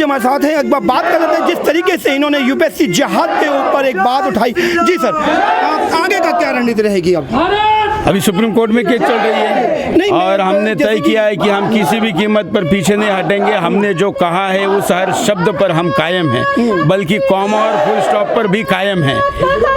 जी हमारे साथ हैं। एक बार बात कर लेते हैं, जिस तरीके से इन्होंने यूपीएससी जिहाद के ऊपर एक बात उठाई। जी सर, आगे का क्या रणनीति रहेगी अब? अभी सुप्रीम कोर्ट में केस चल रही है और हमने तय किया है कि हम किसी भी कीमत पर पीछे नहीं हटेंगे। हमने जो कहा है उस हर शब्द पर हम कायम हैं, बल्कि कॉमा और फुल स्टॉप पर भी कायम हैं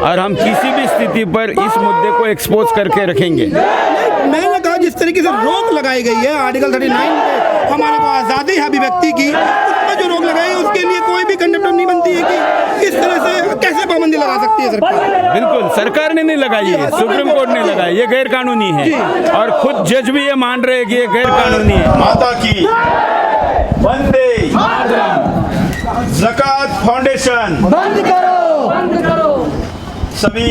और हम किसी भी स्थिति पर इस मुद्दे को एक्सपोज करके रखेंगे। मैंने कहा जिस तरीके से रोक लगाई गई है आर्टिकल 39 पे, हमारे को आज़ादी है अभिव्यक्ति की, उसमें जो रोक लगाई है उसके लिए कोई भी कंडक्टर नहीं बनती है कि इस तरह से कैसे पाबंदी लगा सकती है सरकार? बिल्कुल, सरकार ने नहीं लगाई है, सुप्रीम कोर्ट ने लगाई। ये गैर कानूनी है और खुद जज भी ये मान रहे हैं कि ये गैर कानूनी है। माता की वंदे मातरम। ज़कात फाउंडेशन बंद करो। सभी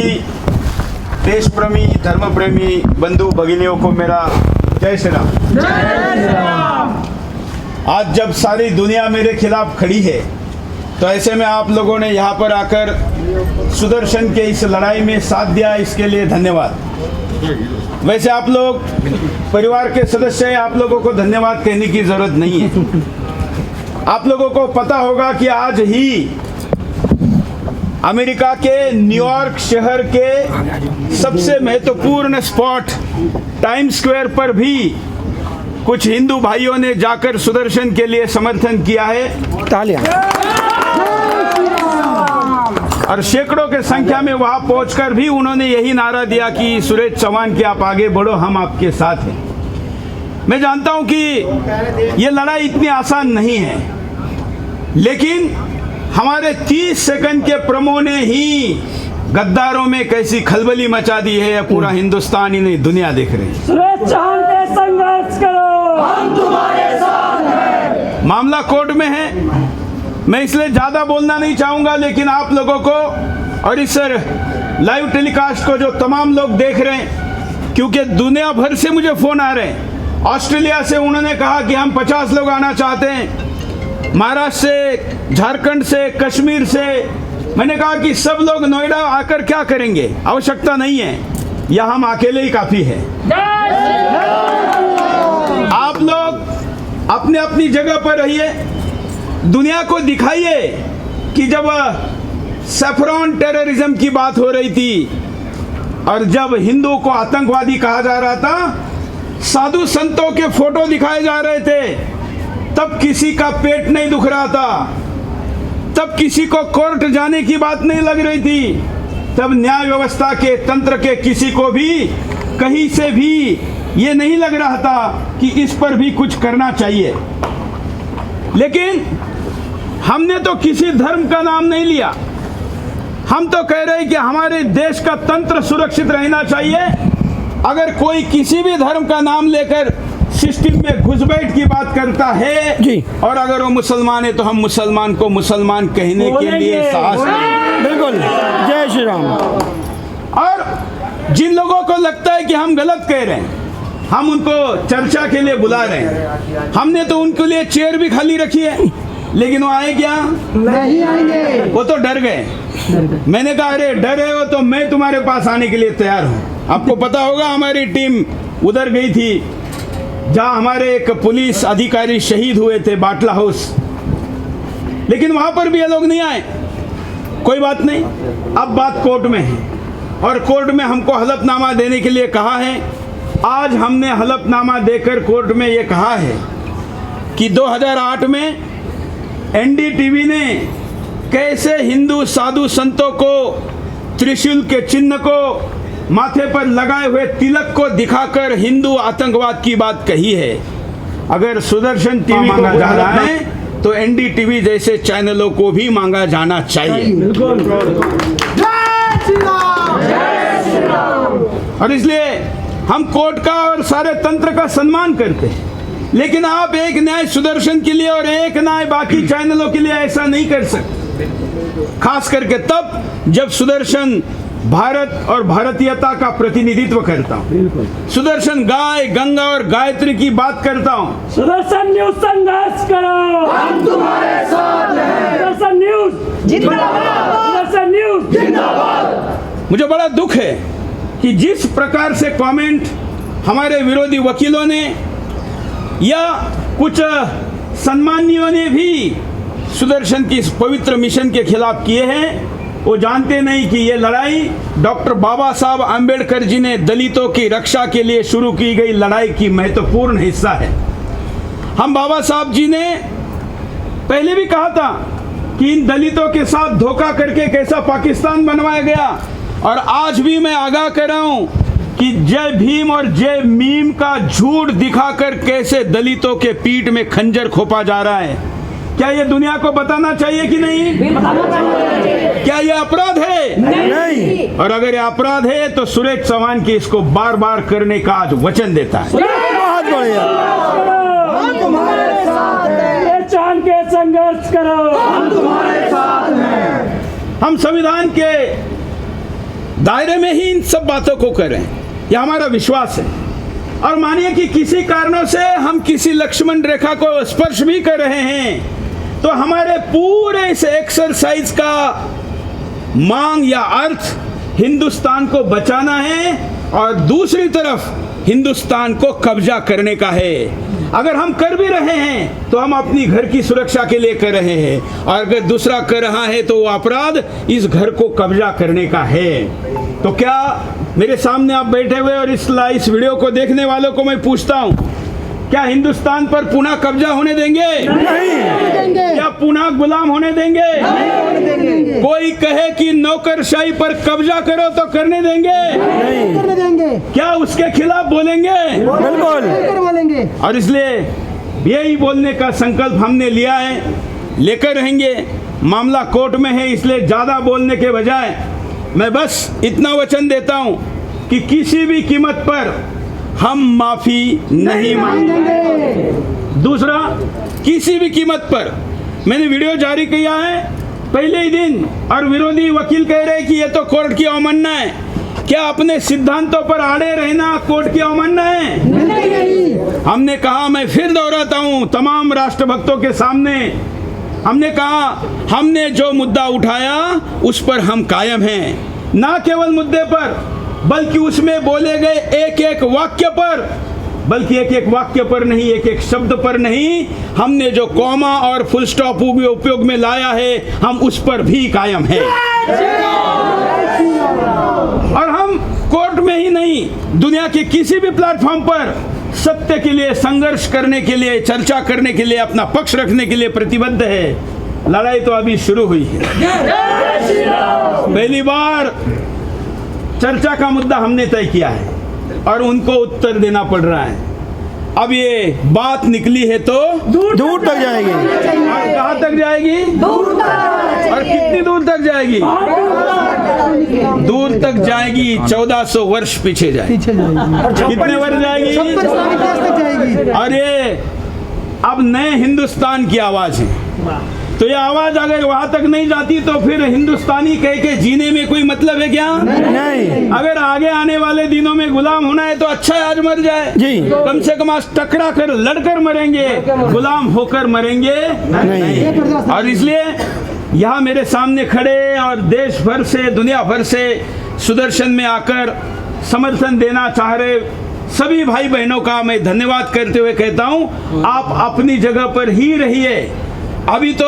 देश प्रेमी, धर्म प्रेमी बंधु भगिनियों को मेरा जय श्री राम। आज जब सारी दुनिया मेरे खिलाफ खड़ी है तो ऐसे में आप लोगों ने यहाँ पर आकर सुदर्शन के इस लड़ाई में साथ दिया, इसके लिए धन्यवाद। वैसे आप लोग परिवार के सदस्य हैं, आप लोगों को धन्यवाद कहने की जरूरत नहीं है। आप लोगों को पता होगा कि आज ही अमेरिका के न्यूयॉर्क शहर के सबसे महत्वपूर्ण स्पॉट टाइम स्क्वायर पर भी कुछ हिंदू भाइयों ने जाकर सुदर्शन के लिए समर्थन किया है। तालियां। और सैकड़ों के संख्या में वहां पहुंचकर भी उन्होंने यही नारा दिया कि सुरेश चौहान की आप आगे बढ़ो, हम आपके साथ हैं। मैं जानता हूं कि ये लड़ाई इतनी आसान नहीं है, लेकिन हमारे 30 सेकंड के प्रोमो ने ही गद्दारों में कैसी खलबली मचा दी है, पूरा हिंदुस्तान ही नहीं दुनिया देख रही है। सुरेश चौहान के संघर्ष करो, हम तुम्हारे साथ हैं। मामला कोर्ट में है, मैं इसलिए ज्यादा बोलना नहीं चाहूंगा, लेकिन आप लोगों को और इस लाइव टेलीकास्ट को जो तमाम लोग देख रहे हैं, क्योंकि दुनिया भर से मुझे फोन आ रहे हैं। ऑस्ट्रेलिया से उन्होंने कहा कि हम 50 लोग आना चाहते हैं, महाराष्ट्र से, झारखंड से, कश्मीर से। मैंने कहा कि सब लोग नोएडा आकर क्या करेंगे, आवश्यकता नहीं है, या हम अकेले ही काफी है। आप लोग अपने अपनी जगह पर रहिए, दुनिया को दिखाइए कि जब सैफरॉन टेररिज्म की बात हो रही थी और जब हिंदू को आतंकवादी कहा जा रहा था, साधु संतों के फोटो दिखाए जा रहे थे, तब किसी का पेट नहीं दुख रहा था, तब किसी को कोर्ट जाने की बात नहीं लग रही थी, तब न्याय व्यवस्था के तंत्र के किसी को भी कहीं से भी ये नहीं लग रहा था कि इस पर भी कुछ करना चाहिए। लेकिन हमने तो किसी धर्म का नाम नहीं लिया, हम तो कह रहे हैं कि हमारे देश का तंत्र सुरक्षित रहना चाहिए। अगर कोई किसी भी धर्म का नाम लेकर सिस्टम में घुसपैठ की बात करता है जी, और अगर वो मुसलमान है तो हम मुसलमान को मुसलमान कहने के लिए साहस नहीं। बिल्कुल, जय श्री राम। और जिन लोगों को लगता है कि हम गलत कह रहे हैं, हम उनको चर्चा के लिए बुला रहे हैं। हमने तो उनके लिए चेयर भी खाली रखी है, लेकिन वो आए क्या? नहीं आएंगे। वो तो डर गए। मैंने कहा अरे डर रहे हो तो मैं तुम्हारे पास आने के लिए तैयार हूँ। आपको पता होगा हमारी टीम उधर गई थी जहाँ हमारे एक पुलिस अधिकारी शहीद हुए थे, बाटला हाउस, लेकिन वहां पर भी ये लोग नहीं आए। कोई बात नहीं, अब बात कोर्ट में है और कोर्ट में हमको हलफनामा देने के लिए कहा है। आज हमने हलफनामा देकर कोर्ट में ये कहा है कि 2008 में एनडीटीवी ने कैसे हिंदू साधु संतों को त्रिशूल के चिन्ह को माथे पर लगाए हुए तिलक को दिखाकर हिंदू आतंकवाद की बात कही है। अगर सुदर्शन टीवी को मांगा जा रहा है तो एनडीटीवी जैसे चैनलों को भी मांगा जाना चाहिए। और इसलिए हम कोर्ट का और सारे तंत्र का सम्मान करते हैं, लेकिन आप एक न्याय सुदर्शन के लिए और एक न्याय बाकी चैनलों के लिए ऐसा नहीं कर सकते, खास करके तब जब सुदर्शन भारत और भारतीयता का प्रतिनिधित्व करता हूँ। सुदर्शन गाय, गंगा और गायत्री की बात करता हूँ। सुदर्शन न्यूज संघर्ष करो, हम तुम्हारे साथ हैं। सुदर्शन न्यूज जिंदाबाद, सुदर्शन न्यूज जिंदाबाद। मुझे बड़ा दुख है कि जिस प्रकार से कमेंट हमारे विरोधी वकीलों ने या कुछ सम्मानियों ने भी सुदर्शन की इस पवित्र मिशन के खिलाफ किए हैं, वो जानते नहीं कि ये लड़ाई डॉक्टर बाबा साहब आम्बेडकर जी ने दलितों की रक्षा के लिए शुरू की गई लड़ाई की महत्वपूर्ण हिस्सा है। हम बाबा साहब जी ने पहले भी कहा था कि इन दलितों के साथ धोखा करके कैसा पाकिस्तान बनवाया गया, और आज भी मैं आगाह कर रहा हूं कि जय भीम और जय मीम का झूठ दिखाकर कैसे दलितों के पीठ में खंजर खोपा जा रहा है। क्या ये दुनिया को बताना चाहिए कि नहीं? क्या ये अपराध है? नहीं। और अगर ये अपराध है तो सुरेश चौहान की इसको बार बार करने का आज वचन देता है। बहुत बढ़िया। हम तुम्हारे साथ हैं। पहचान के संघर्ष करो, हम तुम्हारे साथ हैं। हम संविधान के दायरे में ही इन सब बातों को करें, यह हमारा विश्वास है। और मानिए कि किसी कारणों से हम किसी लक्ष्मण रेखा को स्पर्श भी कर रहे हैं, तो हमारे पूरे इस एक्सरसाइज का मांग या अर्थ हिंदुस्तान को बचाना है और दूसरी तरफ हिंदुस्तान को कब्जा करने का है। अगर हम कर भी रहे हैं तो हम अपनी घर की सुरक्षा के लिए कर रहे हैं, और अगर दूसरा कर रहा है तो वो अपराध इस घर को कब्जा करने का है। तो क्या मेरे सामने आप बैठे हुए और इस वीडियो को देखने वालों को मैं पूछता हूं, क्या हिंदुस्तान पर पुनः कब्जा होने देंगे? नहीं। क्या पुनः गुलाम होने देंगे? नहीं। कोई कहे कि नौकरशाही पर कब्जा करो तो करने देंगे? नहीं करने देंगे। क्या उसके खिलाफ बोलेंगे? बिल्कुल बोलेंगे। और इसलिए यही बोलने का संकल्प हमने लिया है, लेकर रहेंगे। मामला कोर्ट में है, इसलिए ज्यादा बोलने के बजाय मैं बस इतना वचन देता हूं कि किसी भी कीमत पर हम माफी नहीं मांगेंगे। दूसरा, किसी भी कीमत पर, मैंने वीडियो जारी किया है पहले ही दिन, और विरोधी वकील कह रहे हैं कि ये तो कोर्ट की अवमानना है। क्या अपने सिद्धांतों पर अड़े रहना कोर्ट की अवमानना है? नहीं। हमने कहा, मैं फिर दोहराता हूं तमाम राष्ट्रभक्तों के सामने, हमने कहा हमने जो मुद्दा उठाया उस पर हम कायम हैं। ना केवल मुद्दे पर, बल्कि उसमें बोले गए एक एक वाक्य पर, बल्कि एक एक वाक्य पर नहीं, एक एक शब्द पर नहीं, हमने जो कॉमा और फुल स्टॉप उपयोग में लाया है हम उस पर भी कायम हैं। और हम कोर्ट में ही नहीं, दुनिया के किसी भी प्लेटफॉर्म पर सत्य के लिए संघर्ष करने के लिए, चर्चा करने के लिए, अपना पक्ष रखने के लिए प्रतिबद्ध है। लड़ाई तो अभी शुरू हुई है। पहली बार चर्चा का मुद्दा हमने तय किया है और उनको उत्तर देना पड़ रहा है। अब ये बात निकली है तो दूर तक जाएगी। और कहाँ तक जाएगी? और कितनी दूर तक जाएगी? दूर तक जाएगी। 1400 वर्ष पीछे जाएगी। कितने वर्ष जाएगी? और ये अब नए हिंदुस्तान की आवाज है। तो ये आवाज अगर वहां तक नहीं जाती तो फिर हिंदुस्तानी कह के जीने में कोई मतलब है क्या? नहीं। अगर आगे आने वाले दिनों में गुलाम होना है तो अच्छा है आज मर जाए जी। कम से कम आज टकरा कर लड़कर मरेंगे, गुलाम होकर मरेंगे नहीं। और इसलिए यहाँ मेरे सामने खड़े और देश भर से, दुनिया भर से सुदर्शन में आकर समर्थन देना चाह रहे सभी भाई बहनों का मैं धन्यवाद करते हुए कहता हूँ, आप अपनी जगह पर ही रहिए। अभी तो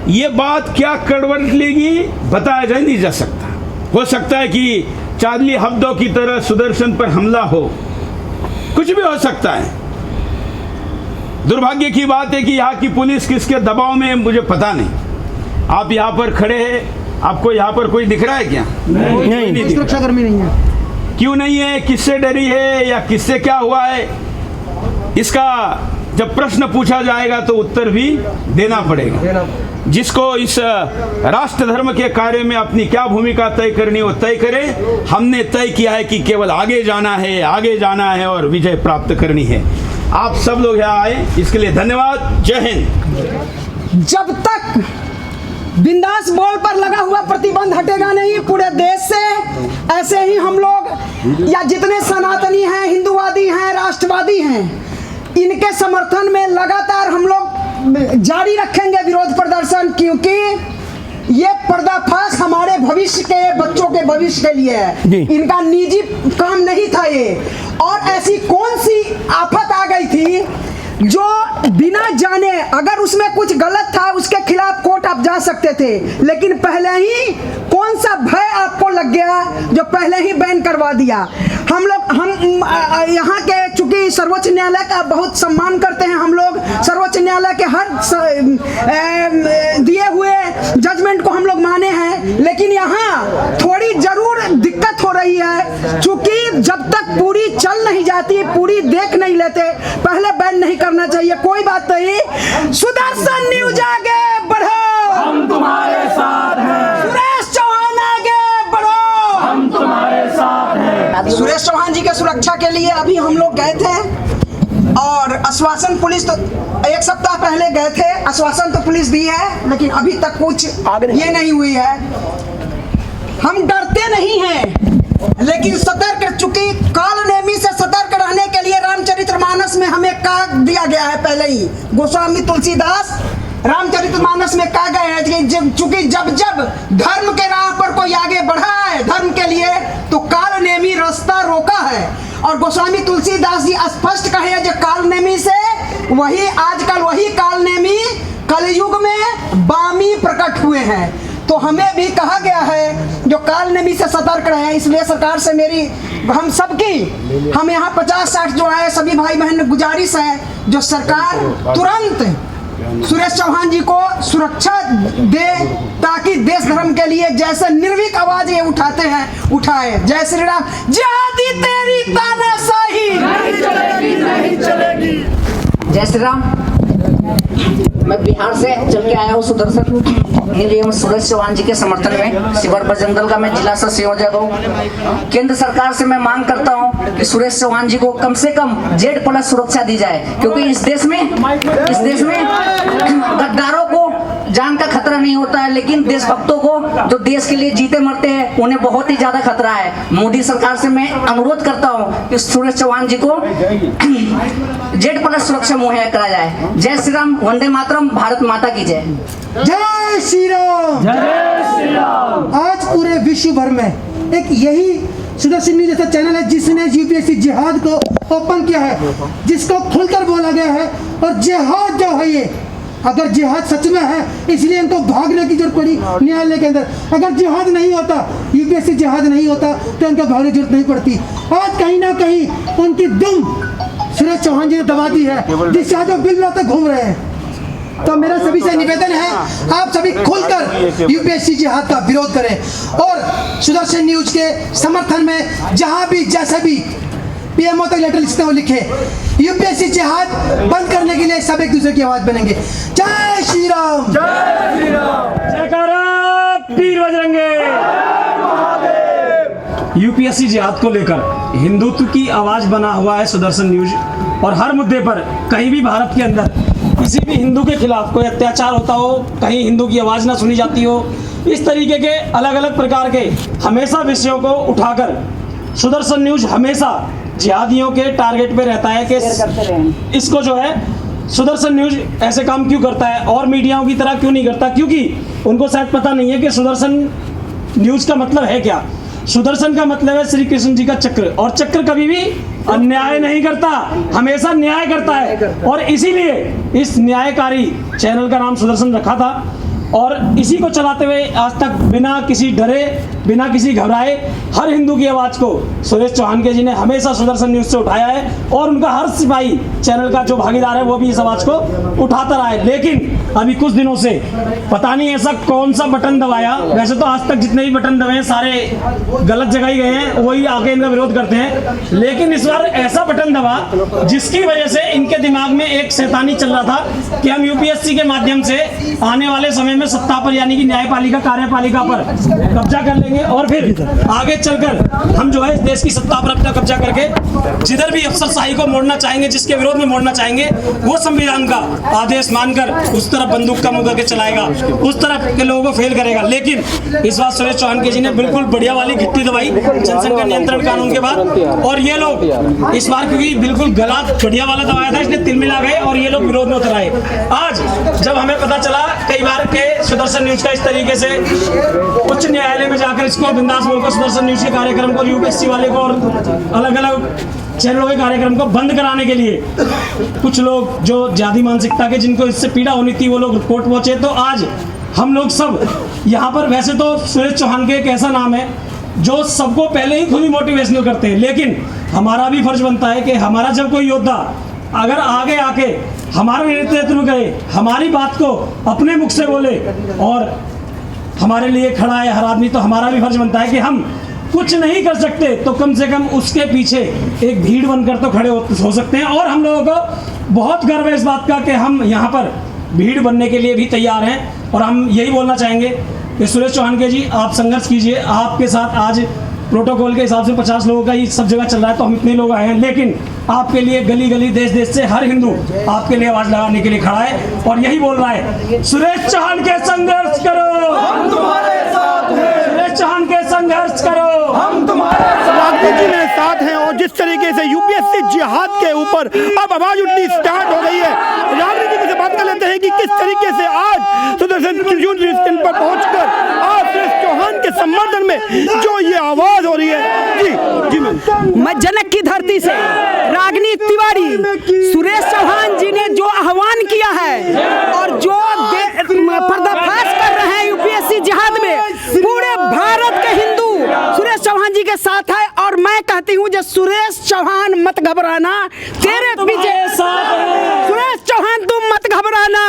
ये बात क्या कड़वट लेगी बताया जा नहीं जा सकता। हो सकता है कि चार्ली हब्दो की तरह सुदर्शन पर हमला हो, कुछ भी हो सकता है। दुर्भाग्य की बात है कि यहाँ की पुलिस किसके दबाव में मुझे पता नहीं। आप यहाँ पर खड़े हैं, आपको यहाँ पर कोई दिख रहा है क्या? नहीं। सुरक्षाकर्मी नहीं है। क्यों नहीं है? किससे डरी है या किससे क्या हुआ है? इसका जब प्रश्न पूछा जाएगा तो उत्तर भी देना पड़ेगा। जिसको इस राष्ट्र धर्म के कार्य में अपनी क्या भूमिका तय करनी वो तय करे। हमने तय किया है कि केवल आगे जाना है, आगे जाना है और विजय प्राप्त करनी है। आप सब लोग यहाँ आए इसके लिए धन्यवाद। जय हिंद। जब तक बिंदास बॉल पर लगा हुआ प्रतिबंध हटेगा नहीं पूरे देश से, ऐसे ही हम लोग या जितने सनातनी हैं, हिंदुवादी हैं, राष्ट्रवादी हैं, इनके समर्थन में लगातार हम लोग जारी रखेंगे विरोध प्रदर्शन, क्योंकि ये पर्दाफाश हमारे भविष्य के, बच्चों के भविष्य के लिए है। इनका निजी काम नहीं था ये। और ऐसी कौन सी आफत आ गई थी जो बिना जाने अगर उसमें कुछ गलत था उसके खिलाफ कोर्ट आप जा सकते थे, लेकिन पहले ही कौन सा भय आपको लग गया जो पहले ही बैन करवा दिया। हम यहाँ के चूंकि सर्वोच्च न्यायालय का बहुत सम्मान करते हैं, हम लोग सर्वोच्च न्यायालय के हर दिए हुए जजमेंट को हम लोग माने हैं, लेकिन यहाँ थोड़ी जरूर दिक्कत हो रही है, चूंकि जब तक पूरी चल नहीं जाती, पूरी देख नहीं लेते, पहले बैन नहीं करना चाहिए। कोई बात नहीं, सुदर्शन न्यूज आगे बढ़ो, हम तुम्हारे साथ हैं। सुरेश चौहान आगे बढ़ो, हम तुम्हारे साथ हैं। सुरेश चौहान जी के सुरक्षा के लिए अभी हम लोग गए थे और आश्वासन पुलिस तो 1 सप्ताह पहले गए थे, आश्वासन तो पुलिस दी है, लेकिन अभी तक कुछ ये नहीं हुई है। हम डरते नहीं हैं, लेकिन सतर्क, चूंकि काल नेमी से सतर्क रहने के लिए रामचरितमानस में हमें कहा दिया गया है पहले ही। गोस्वामी तुलसीदास रामचरितमानस में कहा गया है कि चूंकि जब जब धर्म के राह पर कोई आगे बढ़ा है धर्म के लिए, तो काल नेमी रास्ता रोका है। और गोस्वामी तुलसीदास जी स्पष्ट कहे हैं जो काल नेमी से वही आजकल वही काल नेमी कलयुग में बामी प्रकट हुए हैं। तो हमें भी कहा गया है जो काल नेमी से सतर्क रहे। इसलिए सरकार से मेरी, हम सबकी, हम यहाँ 50-60 जो आए सभी भाई बहन गुजारिश है जो सरकार तुरंत सुरेश चौहान जी को सुरक्षा दे, ताकि देश धर्म के लिए जैसे निर्भीक आवाज ये उठाते हैं उठाए। जय श्री राम। जिहादी तेरी तानाशाही नहीं चलेगी, नहीं चलेगी। जय श्री राम। मैं बिहार से चल के आया हूँ सुदर्शन एवं सुरेश चौहान जी के समर्थन में। शिवर बजरंग दल का मैं जिला सह संयोजक हूँ। केंद्र सरकार से मैं मांग करता हूँ कि सुरेश चौहान जी को कम से कम Z+ सुरक्षा दी जाए, क्योंकि इस देश में गद्दारों को जान का खतरा नहीं होता है, लेकिन देशभक्तों को जो देश के लिए जीते मरते हैं उन्हें बहुत ही ज्यादा खतरा है। मोदी सरकार से मैं अनुरोध करता हूँ कि सुरेश चौहान जी को Z+ सुरक्षा मुहैया कराया जाए। जय श्री राम। वंदे मातरम। भारत माता की जय। जय श्री राम। जय श्री राम। आज पूरे विश्व भर में एक यही सुदर्शन न्यूज जैसा चैनल है जिसने यूपीएससी जिहाद को ओपन किया है, जिसको खुलकर बोला गया है। और जिहाद जो है ये, अगर जिहाद सच में है इसलिए इनको भागने की जरूरत पड़ी न्यायालय के अंदर। अगर जिहाद नहीं होता, यूपीएससी जिहाद नहीं होता, तो इनको भागने की जरूरत नहीं पड़ती। आज कहीं ना कहीं उनकी दुम सुरेश चौहान जी ने दबा दी है, जिससे जो बिल लाते घूम रहे हैं। तो मेरा सभी से निवेदन है, आप सभी खुलकर यूपीएससी जिहाद का विरोध करें और सुदर्शन न्यूज के समर्थन में जहां भी जैसे भी पीएमओ तक लेटर लिखते हो लिखे। यूपीएससी जिहाद बंद करने के लिए सब एक दूसरे की आवाज बनेंगे। जय श्री राम। जय श्री राम। जयकारा वीर बजरंगे। यूपीएससी जिहाद को लेकर हिंदुत्व की आवाज बना हुआ है सुदर्शन न्यूज, और हर मुद्दे पर कहीं भी भारत के अंदर किसी भी हिंदू के खिलाफ कोई अत्याचार होता हो, कहीं हिंदू की आवाज ना सुनी जाती हो, इस तरीके के अलग अलग प्रकार के हमेशा विषयों को उठाकर सुदर्शन न्यूज हमेशा जिहादियों के टारगेट पे रहता है कि इसको जो है सुदर्शन न्यूज ऐसे काम क्यों करता है और मीडियाओं की तरह क्यों नहीं करता, क्योंकि उनको शायद पता नहीं है कि सुदर्शन न्यूज का मतलब है क्या। सुदर्शन का मतलब है श्री कृष्ण जी का चक्र, और चक्र कभी भी अन्याय नहीं करता, हमेशा न्याय करता है। और इसीलिए इस न्यायकारी चैनल का नाम सुदर्शन रखा था, और इसी को चलाते हुए आज तक बिना किसी डरे, बिना किसी घबराए हर हिंदू की आवाज़ को सुरेश चौहान के जी ने हमेशा सुदर्शन न्यूज़ से उठाया है, और उनका हर सिपाही चैनल का जो भागीदार है वो भी इस आवाज़ को उठाता रहा है। लेकिन अभी कुछ दिनों से पता नहीं ऐसा कौन सा बटन दबाया, वैसे तो आज तक जितने भी बटन दबाए हैं सारे गलत जगह ही गए हैं, वही आके इनका विरोध करते हैं। लेकिन इस बार ऐसा बटन दबा जिसकी वजह से इनके दिमाग में एक शैतानी चल रहा था कि हम यूपीएससी के माध्यम से आने वाले समय में सत्ता पर यानी कि न्यायपालिका कार्यपालिका पर कब्जा कर लेंगे, और फिर आगे चलकर हम जो है इस देश की सत्ता पर अपना कब्जा करके जिधर भी अफसरशाही को मोड़ना चाहेंगे, जिसके विरोध में मोड़ना चाहेंगे, वो संविधान का आदेश मानकर उस तरफ बंदूक का मुंह करके चलाएगा, उस तरफ के लोगों को फेल करेगा। लेकिन इस बार सुरेश चौहान के जी ने बिल्कुल बढ़िया वाली गिट्टी दबाई जनसंख्या नियंत्रण कानून के बाद, और ये लोग इस बार क्योंकि बिल्कुल गला बढ़िया वाला दबाया था इसलिए तिल मिला गए और ये लोग विरोध में उतर आए। आज जब हमें पता चला कई बार के सुदर्शन न्यूज का इस तरीके से उच्च न्यायालय में जाकर इसको बिंदास बोलकर सुदर्शन न्यूज के कार्यक्रम को यूपीएससी वाले को और अलग अलग चैनलों के कार्यक्रम को बंद कराने के लिए कुछ लोग जो जाति मानसिकता के, जिनको इससे पीड़ा होनी थी, वो लोग कोर्ट पहुंचे। तो आज हम लोग सब यहाँ पर, वैसे तो सुरेश चौहान के एक ऐसा नाम है जो सबको पहले ही खुद ही मोटिवेशनल करते हैं, लेकिन हमारा भी फर्ज बनता है कि हमारा जब कोई योद्धा अगर आगे आके हमारा नेतृत्व करे, हमारी बात को अपने मुख से बोले और हमारे लिए खड़ा है हर आदमी, तो हमारा भी फर्ज बनता है कि हम कुछ नहीं कर सकते तो कम से कम उसके पीछे एक भीड़ बनकर तो खड़े हो सकते हैं। और हम लोगों को बहुत गर्व है इस बात का कि हम यहाँ पर भीड़ बनने के लिए भी तैयार हैं। और हम यही बोलना चाहेंगे कि सुरेश चौहान के जी, आप संघर्ष कीजिए। आपके साथ आज प्रोटोकॉल के हिसाब से 50 लोगों का ही सब जगह चल रहा है, तो हम इतने लोग आए हैं, लेकिन आपके लिए गली गली, देश देश से हर हिंदू आपके लिए आवाज लगाने के लिए खड़ा है और यही बोल रहा है, सुरेश चौहान के संघर्ष करो, हम तुम्हारे साथ हैं। सुरेश चौहान के संघर्ष करो, हम तुम्हारे राजनीति में साथ हैं। और जिस तरीके से यूपीएससी जिहाद के ऊपर अब आवाज उठनी स्टार्ट हो गई है, राजनीति से बात कर लेते हैं कि किस तरीके से आज सुदर्शन स्टैंड पर पहुंचकर आज सुरेश चौहान के समर्थन में जो ये आवाज हो रही है। जी मैं जनक की धरती से रागिनी तिवारी, सुरेश चौहान जी ने जो आह्वान किया है और जो पर्दाफाश कर रहे हैं यूपीएससी जिहाद में, पूरे भारत के हिंदू सुरेश चौहान जी के साथ है। और मैं कहती हूँ, जो सुरेश चौहान मत घबराना, तेरे पीछे सुरेश चौहान तुम मत घबराना,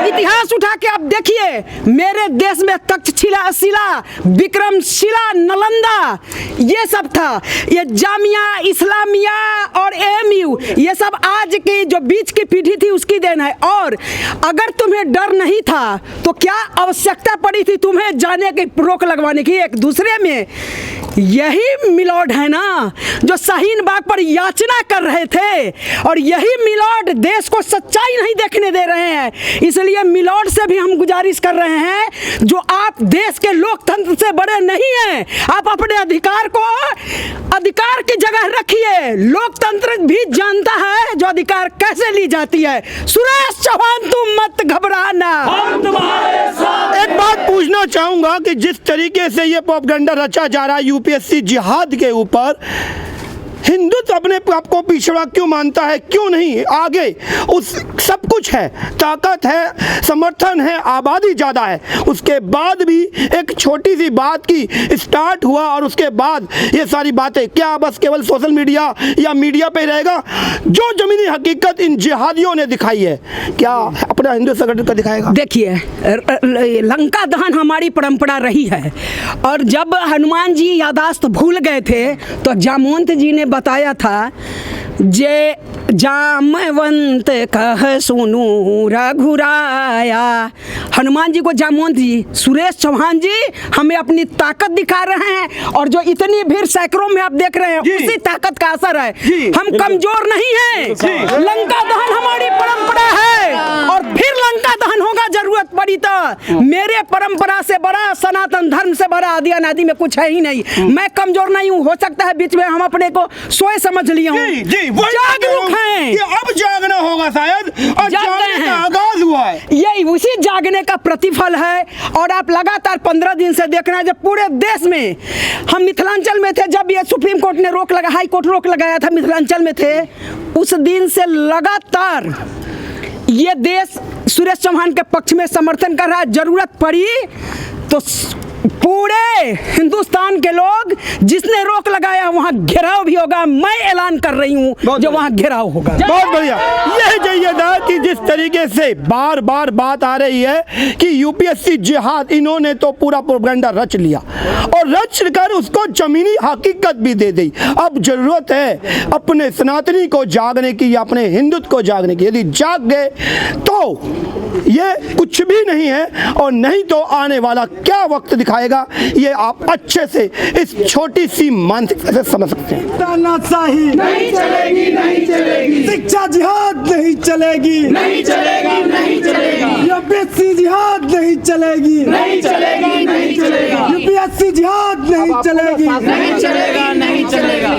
इतिहास उठा के आप देखिए, मेरे देश में तक्षशिला, विक्रमशिला, नालंदा ये सब था, ये जामिया इस्लामिया और एएमयू, ये सब आज की जो बीच की पीढ़ी थी उसकी देन है। और अगर तुम्हें डर नहीं था तो क्या आवश्यकता पड़ी थी तुम्हें जाने की, रोक लगवाने की एक दूसरे में? यही मिलॉर्ड है ना जो शाहीन बाग पर याचना कर रहे थे, और यही मिलॉर्ड देश को सच्चाई नहीं देखने दे रहे हैं। इसलिए मिलॉर्ड से भी हम गुजारिश कर रहे हैं, जो आप देश के लोकतंत्र से बड़े नहीं हैं, आप अपने अधिकार को अधिकार की जगह रखिए। लोकतंत्र भी जानता है जो अधिकार कैसे ली जाती है। सुरेश चौहान तुम मत घबराना, हम तुम्हारे साथ। एक बात पूछना चाहूंगा कि जिस तरीके से ये प्रोपेगेंडा रचा जा रहा है यूपीएससी जिहाद के ऊपर, हिंदुत्व अपने आप को पिछड़ा क्यों मानता है? क्यों नहीं आगे? उस सब कुछ है, ताकत है, समर्थन है, आबादी ज़्यादा है, उसके बाद भी एक छोटी सी बात की स्टार्ट हुआ और उसके बाद ये सारी बातें क्या बस केवल सोशल मीडिया या मीडिया पे रहेगा? जो ज़मीनी हकीकत इन जिहादियों ने दिखाई है, क्या अपना हिंदू संगठन का दिखाएगा? देखिए, लंका दहन हमारी परंपरा रही है, और जब हनुमान जी यादाश्त भूल गए थे तो जामवंत जी ने बताया था, जे जामवंत कह सुनू रघुराया। हनुमान जी को जामवंत जी, सुरेश चौहान जी हमें अपनी ताकत दिखा रहे हैं, और जो इतनी भीड़ सैकड़ों में आप देख रहे हैं उसी ताकत का असर है। हम कमजोर नहीं हैं। लंका दहन हमारी परंपरा है, और फिर लंका दहन होगा जरूरत पड़ी तो। मेरे परंपरा से बड़ा, सनातन धर्म से बड़ा आदि अनादि में कुछ है ही नहीं। मैं कमजोर नहीं हूँ, हो सकता है बीच में हम अपने को सोए समझ लिया हूँ। जागरूक हैं, अब जागना होगा शायद, और जागने का आगाज हुआ है। यही उसी जागने का प्रतिफल है। और आप लगातार 15 दिन से देख रहे हैं, जब पूरे देश में, हम मिथिलांचल में थे जब ये सुप्रीम कोर्ट ने रोक लगा, हाई कोर्ट रोक लगाया था, मिथिलांचल में थे, उस दिन से लगातार ये देश सुरेश चौहान के पक्ष में समर्थन कर रहा है। जरूरत पड़ी तो पूरे हिंदुस्तान के लोग, जिसने रोक लगाया वहां घेराव भी होगा। मैं ऐलान कर रही हूं जो वहां घेराव होगा। बहुत बढ़िया। यह चाहिए था कि जिस तरीके से बार बार बात आ रही है कि यूपीएससी जिहाद, इन्होंने तो पूरा प्रोपेगेंडा रच लिया और रच कर उसको जमीनी हकीकत भी दे दी। अब जरूरत है अपने सनातनी को जागने की या अपने हिंदुत्व को जागने की। यदि जाग गए तो ये कुछ भी नहीं है, और नहीं तो आने वाला क्या वक्त दिखाएगा ये आप अच्छे से इस छोटी सी मानसिकता से समझ सकते हैं। तानाशाही नहीं चलेगी, नहीं चलेगी। शिक्षा जिहाद नहीं चलेगी, नहीं चलेगी, नहीं चलेगी। यूपीएससी जिहाद नहीं चलेगी, नहीं चलेगी, नहीं चलेगा। यूपीएससी जिहाद नहीं चलेगी, नहीं चलेगा, नहीं चलेगा।